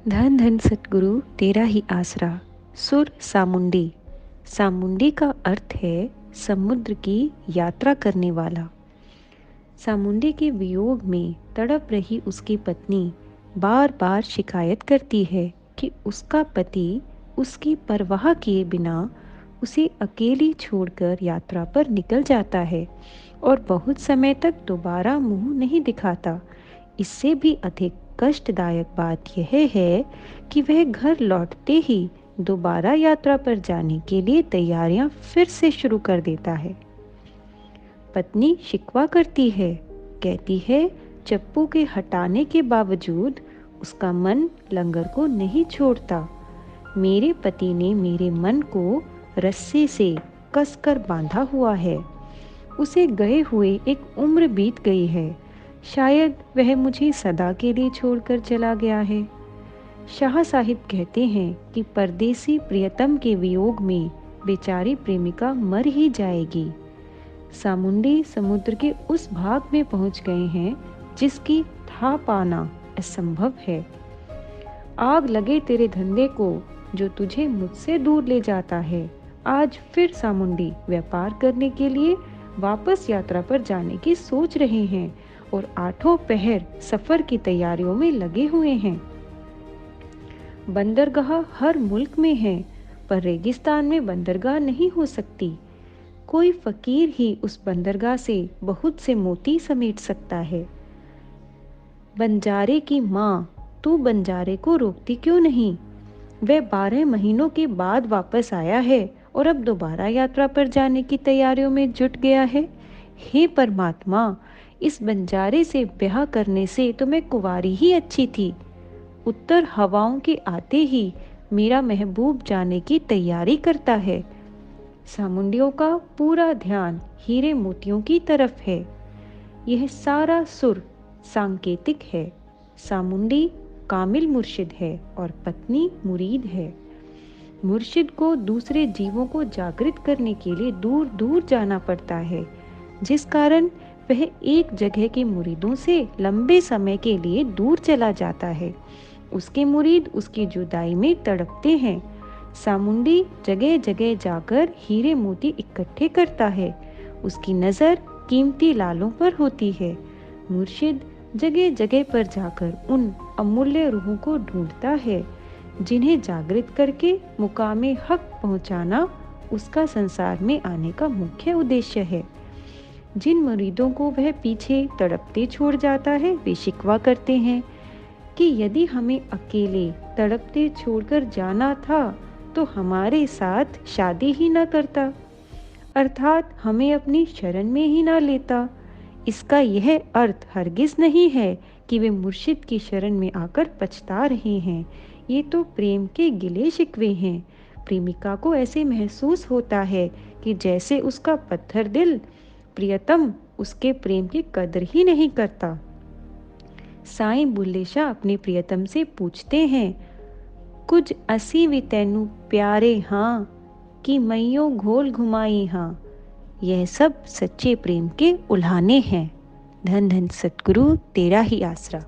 धन धन सतगुरु तेरा ही आसरा। सुर सामुंडी। सामुंडी का अर्थ है समुद्र की यात्रा करने वाला। सामुंडी के वियोग में तड़प रही उसकी पत्नी बार बार शिकायत करती है कि उसका पति उसकी परवाह किए बिना उसे अकेली छोड़कर यात्रा पर निकल जाता है और बहुत समय तक दोबारा मुंह नहीं दिखाता। इससे भी अधिक कष्टदायक बात यह है कि वह घर लौटते ही दोबारा यात्रा पर जाने के लिए तैयारियां फिर से शुरू कर देता है। पत्नी शिकवा करती है, कहती है चप्पू के हटाने के बावजूद उसका मन लंगर को नहीं छोड़ता। मेरे पति ने मेरे मन को रस्से से कसकर बांधा हुआ है। उसे गए हुए एक उम्र बीत गई है। शायद वह मुझे सदा के लिए छोड़कर चला गया है। शाह साहिब कहते हैं कि परदेसी प्रियतम के वियोग में बेचारी प्रेमिका मर ही जाएगी। सामुंडी समुद्र के उस भाग में पहुंच गए हैं जिसकी था पाना असंभव है। आग लगे तेरे धंधे को जो तुझे मुझसे दूर ले जाता है। आज फिर सामुंडी व्यापार करने के लिए वापस यात्रा पर जाने की सोच रहे हैं और आठों पहर सफर की तैयारियों में लगे हुए हैं। बंदरगाह हर मुल्क में है, पर रेगिस्तान में बंदरगाह नहीं हो सकती। कोई फकीर ही उस बंदरगाह से बहुत से मोती समेट सकता है। बंजारे की माँ, तू बंजारे को रोकती क्यों नहीं? वह 12 महीनों के बाद वापस आया है और अब दोबारा यात्रा पर जाने की तैयारियों में जुट गया है। हे परमात्मा, इस बंजारे से ब्याह करने से तो मैं कुंवारी ही अच्छी थी। उत्तर हवाओं के आते ही मेरा महबूब जाने की तैयारी करता है। सामुंडियों का पूरा ध्यान हीरे मोतियों की तरफ है। यह सारा सुर सांकेतिक है। सामुंडी कामिल मुर्शिद है और पत्नी मुरीद है। मुर्शिद को दूसरे जीवों को जागृत करने के लिए दूर दूर जाना पड़ता है, जिस कारण वह एक जगह के मुरीदों से लंबे समय के लिए दूर चला जाता है। उसके मुरीद उसकी जुदाई में तड़पते हैं। सामुंडी जगह जगह जाकर हीरे मोती इकट्ठे करता है। उसकी नज़र कीमती लालों पर होती है। मुर्शिद जगह जगह पर जाकर उन अमूल्य रूहों को ढूंढता है जिन्हें जागृत करके मुकामे हक पहुंचाना उसका संसार में आने का मुख्य उद्देश्य है। जिन मुरीदों को वह पीछे तड़पते छोड़ जाता है, वे शिकवा करते हैं कि यदि हमें अकेले तड़पते छोड़कर जाना था तो हमारे साथ शादी ही न करता, अर्थात हमें अपनी शरण में ही ना लेता। इसका यह अर्थ हरगिज नहीं है कि वे मुर्शिद की शरण में आकर पछता रहे हैं। ये तो प्रेम के गिले शिकवे हैं। प्रेमिका को ऐसे महसूस होता है कि जैसे उसका पत्थर दिल प्रियतम उसके प्रेम की कदर ही नहीं करता। साईं बुल्ले शाह अपने प्रियतम से पूछते हैं, कुछ असी भी तैनू प्यारे हाँ कि मैयों घोल घुमाई हाँ। यह सब सच्चे प्रेम के उल्हाने हैं। धन धन सतगुरु तेरा ही आसरा।